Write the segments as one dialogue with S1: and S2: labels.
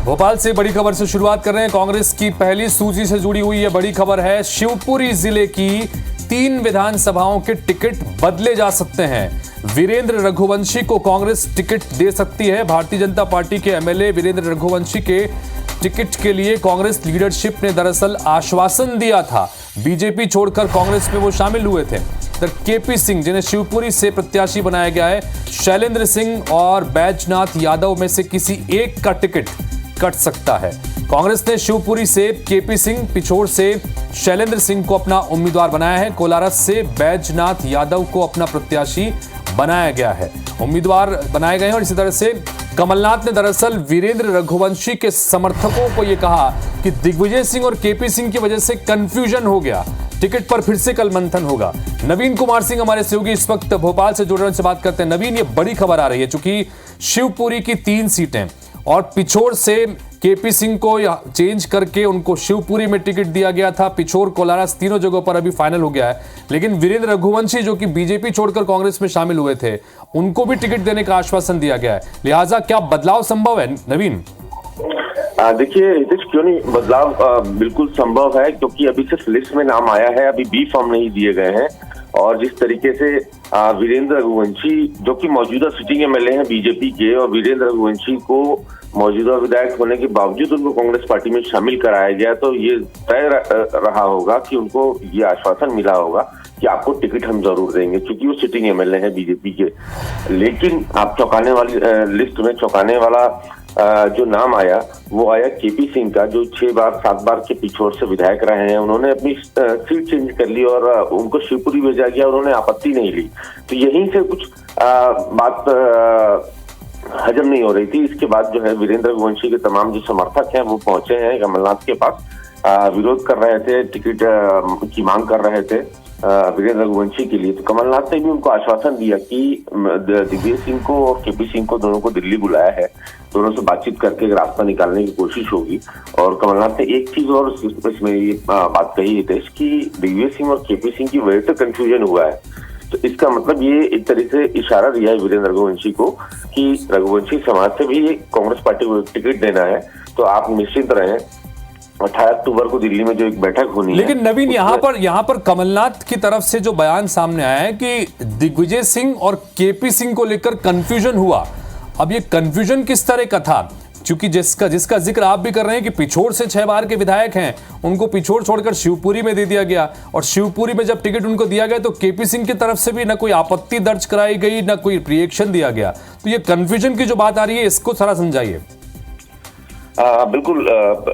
S1: भोपाल से बड़ी खबर से शुरुआत कर रहे हैं। कांग्रेस की पहली सूची से जुड़ी हुई यह बड़ी खबर है। शिवपुरी जिले की 3 विधानसभाओं के टिकट बदले जा सकते हैं। वीरेंद्र रघुवंशी को कांग्रेस टिकट दे सकती है। भारतीय जनता पार्टी के एमएलए वीरेंद्र रघुवंशी के टिकट के लिए कांग्रेस लीडरशिप ने दरअसल आश्वासन दिया था। बीजेपी छोड़कर कांग्रेस में वो शामिल हुए थे। केपी सिंह, जिन्हें शिवपुरी से प्रत्याशी बनाया गया है, शैलेंद्र सिंह और बैजनाथ यादव में से किसी एक का टिकट कट सकता है। कांग्रेस ने शिवपुरी से केपी सिंह, पिछोर से शैलेंद्र सिंह को अपना उम्मीदवार बनाया है। कोलारस से बैजनाथ यादव को अपना प्रत्याशी बनाया गया है, उम्मीदवार बनाए गए हैं। और इसी तरह से कमलनाथ ने दरअसल वीरेंद्र रघुवंशी के समर्थकों को यह कहा कि दिग्विजय सिंह और केपी सिंह की वजह से कंफ्यूजन हो गया, टिकट पर फिर से कल मंथन होगा। नवीन कुमार सिंह हमारे सहयोगी इस वक्त भोपाल से जुड़ रहे हैं, उनसे बात करते हैं। नवीन, ये बड़ी खबर आ रही है चूंकि शिवपुरी की 3 सीटें और पिछोर से केपी सिंह को चेंज करके उनको शिवपुरी में टिकट दिया गया था। पिछोर, कोलारस, तीनों जगहों पर अभी फाइनल हो गया है। लेकिन वीरेंद्र रघुवंशी जो कि बीजेपी छोड़कर कांग्रेस में शामिल हुए थे, उनको भी टिकट देने का आश्वासन दिया गया है। लिहाजा क्या बदलाव संभव है? नवीन,
S2: देखिए हितेश, क्यों नहीं बदलाव बिल्कुल संभव है, क्योंकि अभी सिर्फ लिस्ट में नाम आया है, अभी बी फॉर्म नहीं दिए गए हैं। और जिस तरीके से वीरेंद्र रघुवंशी जो कि मौजूदा सिटिंग एमएलए हैं बीजेपी के, और वीरेंद्र रघुवंशी को मौजूदा विधायक होने के बावजूद उनको कांग्रेस पार्टी में शामिल कराया गया, तो ये तय रहा होगा कि उनको ये आश्वासन मिला होगा कि आपको टिकट हम जरूर देंगे, क्योंकि वो सिटिंग एमएलए हैं बीजेपी के। लेकिन आप चौंकाने वाली लिस्ट में चौंकाने वाला जो नाम आया वो आया केपी सिंह का, जो 6 बार 7 बार के पिछोर से विधायक रहे हैं। उन्होंने अपनी सीट चेंज कर ली और उनको शिवपुरी भेजा गया, उन्होंने आपत्ति नहीं ली। तो यहीं से कुछ बात हजम नहीं हो रही थी। इसके बाद जो है वीरेंद्र रघुवंशी के तमाम जो समर्थक हैं वो पहुंचे हैं कमलनाथ के पास, विरोध कर रहे थे, टिकट की मांग कर रहे थे वीरेंद्र रघुवंशी के लिए। तो कमलनाथ ने भी उनको आश्वासन दिया कि दिग्विजय सिंह को और केपी सिंह को दोनों को दिल्ली बुलाया है, दोनों से बातचीत करके एक रास्ता निकालने की कोशिश होगी। और कमलनाथ ने एक चीज और इसमें ये बात कही है देश की, दिग्विजय सिंह और केपी सिंह की वजह से कंफ्यूजन हुआ है। तो इसका मतलब ये एक तरह से इशारा दिया है वीरेंद्र रघुवंशी को कि रघुवंशी समाज से भी कांग्रेस पार्टी को टिकट देना है, तो आप निश्चिंत रहें। 18 अक्टूबर को दिल्ली में जो एक बैठक होनी है।
S1: लेकिन नवीन, यहाँ पर कमलनाथ की तरफ से जो बयान सामने आया है कि दिग्विजय सिंह और केपी सिंह को लेकर कंफ्यूजन हुआ। अब ये कंफ्यूजन किस तरह का था? क्योंकि जिसका जिक्र आप भी कर रहे हैं कि पिछोर से 6 बार के विधायक हैं, उनको पिछोर छोड़कर शिवपुरी में दे दिया गया, और शिवपुरी में जब टिकट उनको दिया गया तो केपी सिंह की तरफ से भी न कोई आपत्ति दर्ज कराई गई, न कोई रिएक्शन दिया गया। तो ये कंफ्यूजन की जो बात आ रही है, इसको थोड़ा समझाइए।
S2: बिल्कुल,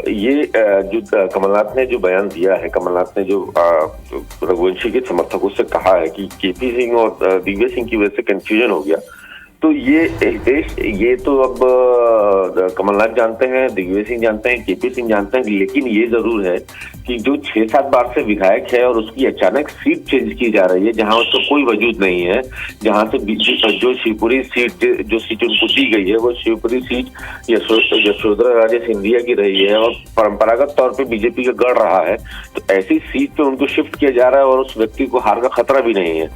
S2: ये जो कमलनाथ ने जो बयान दिया है, कमलनाथ ने जो रघुवंशी के समर्थकों से कहा है कि केपी सिंह और दिग्विजय सिंह की वजह से कंफ्यूजन हो गया, तो ये तो अब कमलनाथ जानते हैं, दिग्विजय सिंह जानते हैं, केपी सिंह जानते हैं। लेकिन ये जरूर है कि जो 6-7 बार से विधायक है और उसकी अचानक सीट चेंज की जा रही है, जहां उसका कोई वजूद नहीं है, जहां से जो शिवपुरी सीट जो सीट उनको दी गई है वो शिवपुरी सीट यशोधरा राजे सिंधिया की रही है और परंपरागत तौर पे बीजेपी का गढ़ रहा है। तो ऐसी सीट पे उनको शिफ्ट किया जा रहा है और उस व्यक्ति को हार का खतरा भी नहीं है।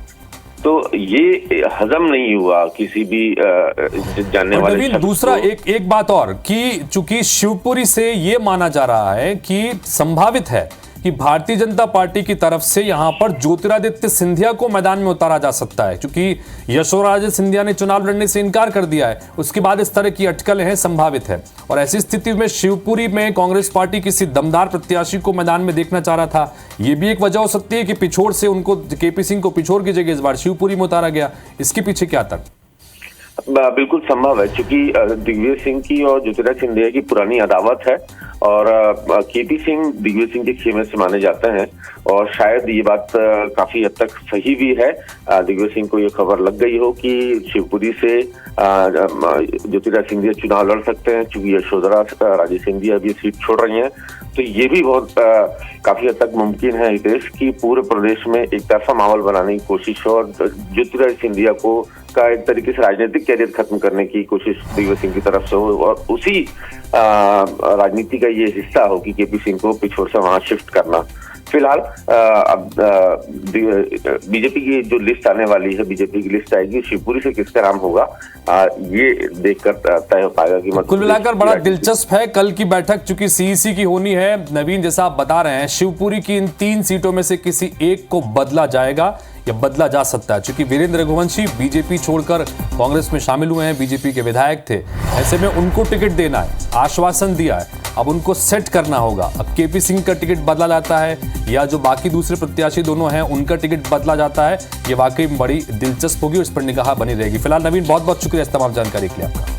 S2: तो ये हजम नहीं हुआ किसी भी जानने वाले।
S1: दूसरा एक बात और कि चूंकि शिवपुरी से ये माना जा रहा है कि संभावित है कि भारतीय जनता पार्टी की तरफ से यहां पर ज्योतिरादित्य सिंधिया को मैदान में उतारा जा सकता है, क्योंकि यशोराज सिंधिया ने चुनाव लड़ने से इनकार कर दिया है। उसके बाद इस तरह की अटकलें हैं, संभावित है। और ऐसी स्थिति में शिवपुरी में कांग्रेस पार्टी किसी दमदार प्रत्याशी को मैदान में देखना चाह रहा था। यह भी एक वजह हो सकती है कि पिछोर से उनको, केपी सिंह को पिछोर की जगह इस बार शिवपुरी में उतारा गया। इसके पीछे क्या तर्क?
S2: बिल्कुल संभव है, क्योंकि दिग्विजय सिंह की और ज्योतिरादित्य सिंधिया की पुरानी अदावत है और केपी सिंह दिग्विजय सिंह के खेमे से माने जाते हैं। और शायद ये बात काफी हद तक सही भी है। दिग्विजय सिंह को ये खबर लग गई हो कि शिवपुरी से ज्योतिरादित्य सिंधिया चुनाव लड़ सकते हैं, क्योंकि यशोधरा राजे सिंधिया अभी सीट छोड़ रही हैं। तो ये भी बहुत काफी हद तक मुमकिन है हितेश की पूरे प्रदेश में एक तरफा माहौल बनाने की कोशिश हो और ज्योतिरादित्य सिंधिया को का एक तरीके से राजनीतिक कैरियर खत्म करने की कोशिश दिग्विजय सिंह की तरफ से हो, और उसी राजनीति का ये हिस्सा हो कि केपी सिंह को पिछोर से वहां शिफ्ट करना। फिलहाल अब बीजेपी की जो लिस्ट आने वाली है, बीजेपी की लिस्ट आएगी, शिवपुरी से किसका नाम होगा ये देखकर तय हो पाएगा कि
S1: कुल मिलाकर बड़ा दिलचस्प है कल की बैठक, चूंकि सीईसी की होनी है। नवीन, जैसा आप बता रहे हैं, शिवपुरी की इन 3 सीटों में से किसी एक को बदला जाएगा या बदला जा सकता है, क्योंकि वीरेंद्र रघुवंशी बीजेपी छोड़कर कांग्रेस में शामिल हुए हैं, बीजेपी के विधायक थे। ऐसे में उनको टिकट देना है, आश्वासन दिया है, अब उनको सेट करना होगा। अब केपी सिंह का टिकट बदला जाता है या जो बाकी दूसरे प्रत्याशी दोनों हैं उनका टिकट बदला जाता है, ये वाकई बड़ी दिलचस्प होगी और इस पर निगाह बनी रहेगी। फिलहाल नवीन, बहुत बहुत शुक्रिया इस तमाम जानकारी के लिए आपका।